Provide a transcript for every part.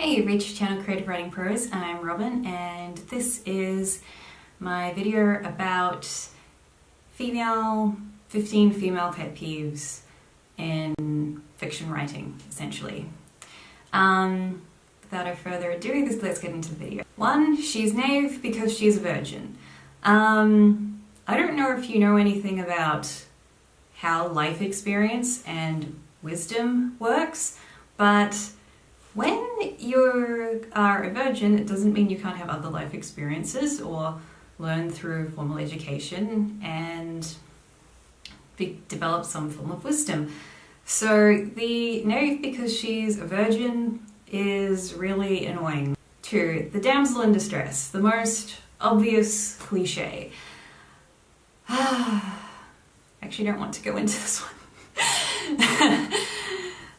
Hey, you've reached channel Creative Writing Prose. I'm Robin, and this is my video about 15 female pet peeves in fiction writing, essentially. Without further ado, let's get into the video. 1, she's naive because she's a virgin. I don't know if you know anything about how life experience and wisdom works, but when you are a virgin, it doesn't mean you can't have other life experiences or learn through formal education and develop some form of wisdom. So the naive because she's a virgin is really annoying. 2, the damsel in distress, the most obvious cliche. Actually don't want to go into this one.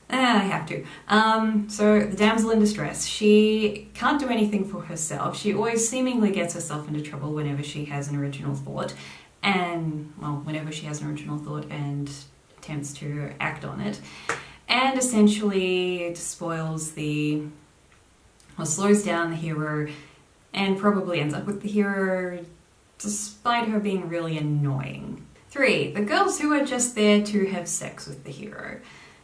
I have to. So the damsel in distress, she can't do anything for herself. She always seemingly gets herself into trouble whenever she has an original thought, and, well, whenever she has an original thought and attempts to act on it, and essentially it spoils or slows down the hero, and probably ends up with the hero despite her being really annoying. 3, the girls who are just there to have sex with the hero.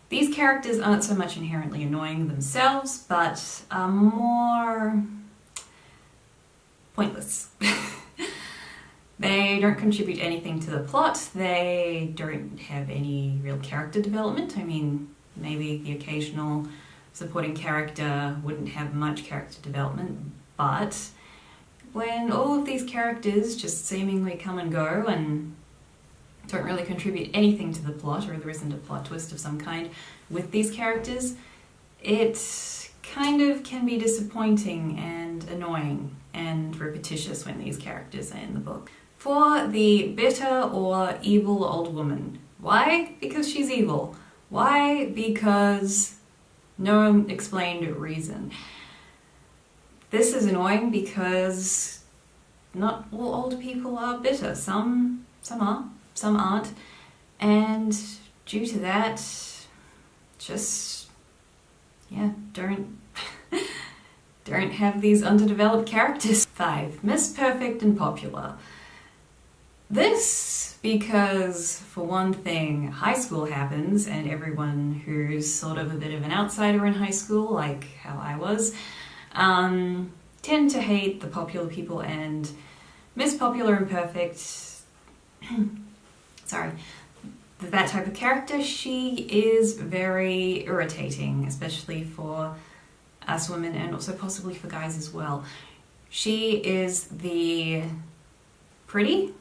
These characters aren't so much inherently annoying themselves, but are more pointless. They don't contribute anything to the plot, they don't have any real character development. I mean, maybe the occasional supporting character wouldn't have much character development, but when all of these characters just seemingly come and go and don't really contribute anything to the plot, or there isn't a plot twist of some kind with these characters, it kind of can be disappointing and annoying and repetitious when these characters are in the book. 4, the bitter or evil old woman. Why? Because she's evil. Why? Because no explained reason. This is annoying because not all old people are bitter. Some are. Some aren't, and due to that, just, yeah, don't have these underdeveloped characters. 5, Miss Perfect and popular. This because, for one thing, high school happens, and everyone who's sort of a bit of an outsider in high school, like how I was, tend to hate the popular people, and Miss Popular and Perfect, sorry, that type of character, she is very irritating, especially for us women and also possibly for guys as well. She is the pretty,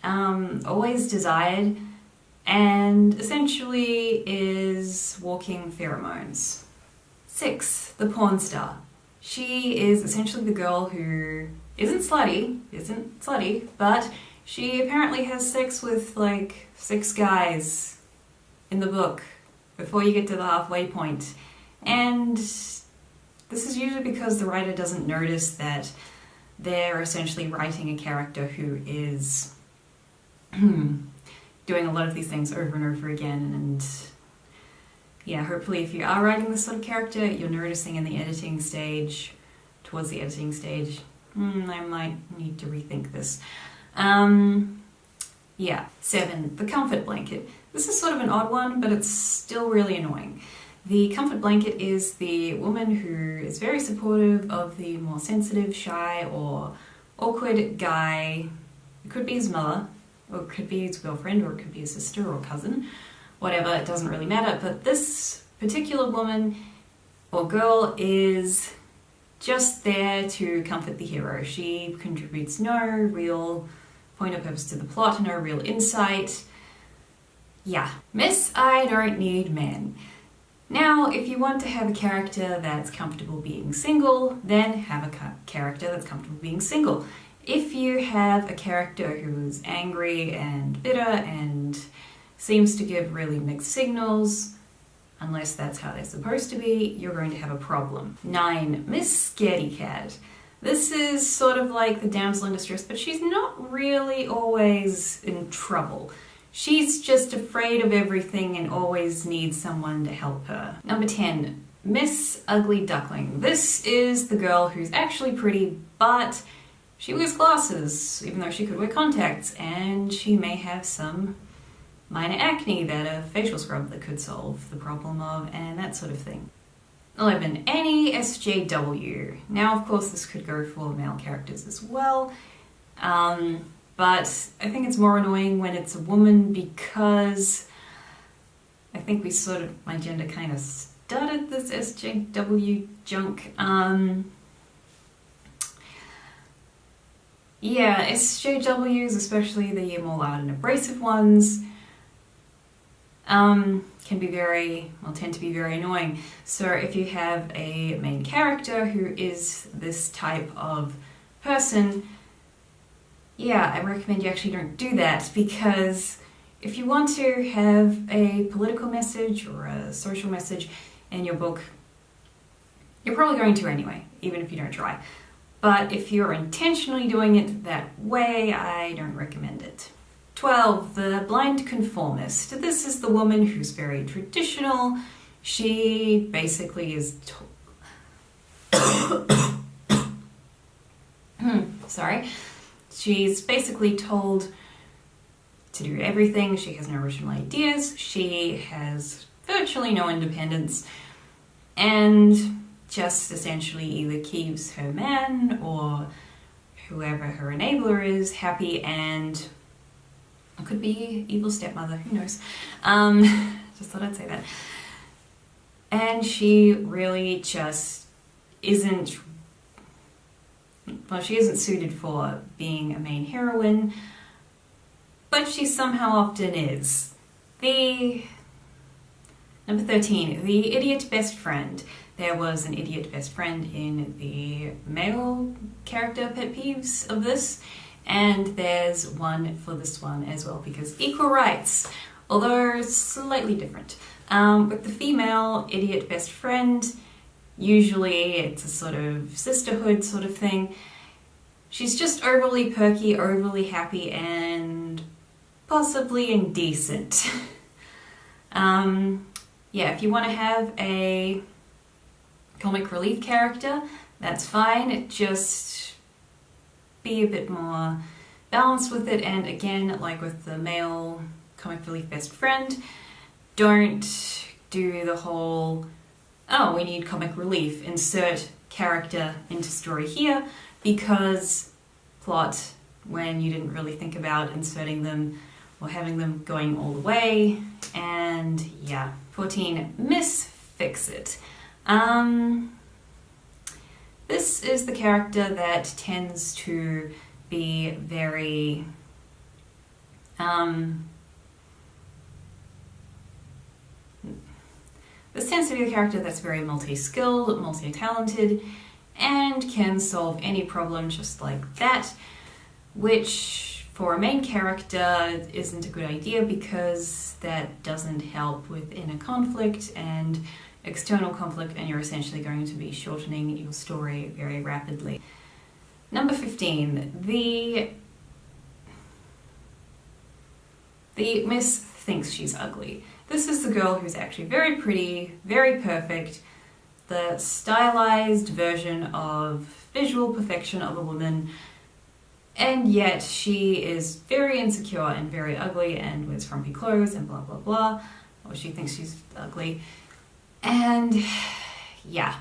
always desired, and essentially is walking pheromones. 6, the porn star. She is essentially the girl who isn't slutty, but she apparently has sex with like 6 guys in the book before you get to the halfway point. And this is usually because the writer doesn't notice that they're essentially writing a character who is doing a lot of these things over and over again. And yeah, hopefully if you are writing this sort of character, you're noticing in the editing stage, towards the editing stage, I might need to rethink this. Yeah. 7, the comfort blanket. This is sort of an odd one, but it's still really annoying. The comfort blanket is the woman who is very supportive of the more sensitive, shy, or awkward guy. It could be his mother, or it could be his girlfriend, or it could be his sister or cousin, whatever, it doesn't really matter. But this particular woman or girl is just there to comfort the hero. She contributes no real point or purpose to the plot, no real insight. Yeah. Miss I don't need men. Now, if you want to have a character that's comfortable being single, then have a character that's comfortable being single. If you have a character who's angry and bitter and seems to give really mixed signals, unless that's how they're supposed to be, you're going to have a problem. 9, Miss Scaredy Cat. This is sort of like the damsel in distress, but she's not really always in trouble. She's just afraid of everything and always needs someone to help her. Number 10, Miss Ugly Duckling. This is the girl who's actually pretty, but she wears glasses, even though she could wear contacts, and she may have some minor acne that a facial scrub that could solve the problem of, and that sort of thing. 11. Any SJW. Now, of course, this could go for male characters as well, but I think it's more annoying when it's a woman because I think my gender kind of started this SJW junk. Yeah, SJWs, especially the more loud and abrasive ones, tend to be very annoying. So if you have a main character who is this type of person, yeah, I recommend you actually don't do that, because if you want to have a political message or a social message in your book, you're probably going to anyway, even if you don't try. But if you're intentionally doing it that way, I don't recommend it. 12. The Blindconformist. This is the woman who's very traditional. She basically is sorry. She's basically told to do everything. She has no original ideas. She has virtually no independence, and just essentially either keeps her man or whoever her enabler is happy, and it could be evil stepmother, who knows. Just thought I'd say that. And she really just isn't, well, she isn't suited for being a main heroine, but she somehow often is. Number 13, the idiot best friend. There was an idiot best friend in the male character pet peeves of this, and there's one for this one as well, because equal rights, although slightly different. With the female idiot best friend, usually it's a sort of sisterhood sort of thing. She's just overly perky, overly happy, and possibly indecent. Yeah, if you want to have a comic relief character, that's fine. Just be a bit more balanced with it, and again, like with the male comic relief best friend, don't do the whole, oh, we need comic relief, insert character into story here, because plot, when you didn't really think about inserting them or having them going all the way. And yeah. 14. Miss Fix-It. This is the character that tends to be very this tends to be the character that's very multi-skilled, multi-talented, and can solve any problem just like that, which for a main character isn't a good idea, because that doesn't help with inner conflict and external conflict, and you're essentially going to be shortening your story very rapidly. Number 15, the Miss thinks she's ugly. This is the girl who's actually very pretty, very perfect, the stylized version of visual perfection of a woman, and yet she is very insecure and very ugly and wears frumpy clothes and blah blah blah, or she thinks she's ugly. And yeah,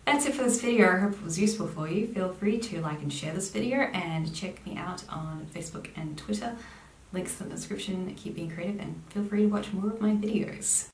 that's it for this video. I hope it was useful for you. Feel free to like and share this video, and check me out on Facebook and Twitter. Links in the description. Keep being creative, and feel free to watch more of my videos.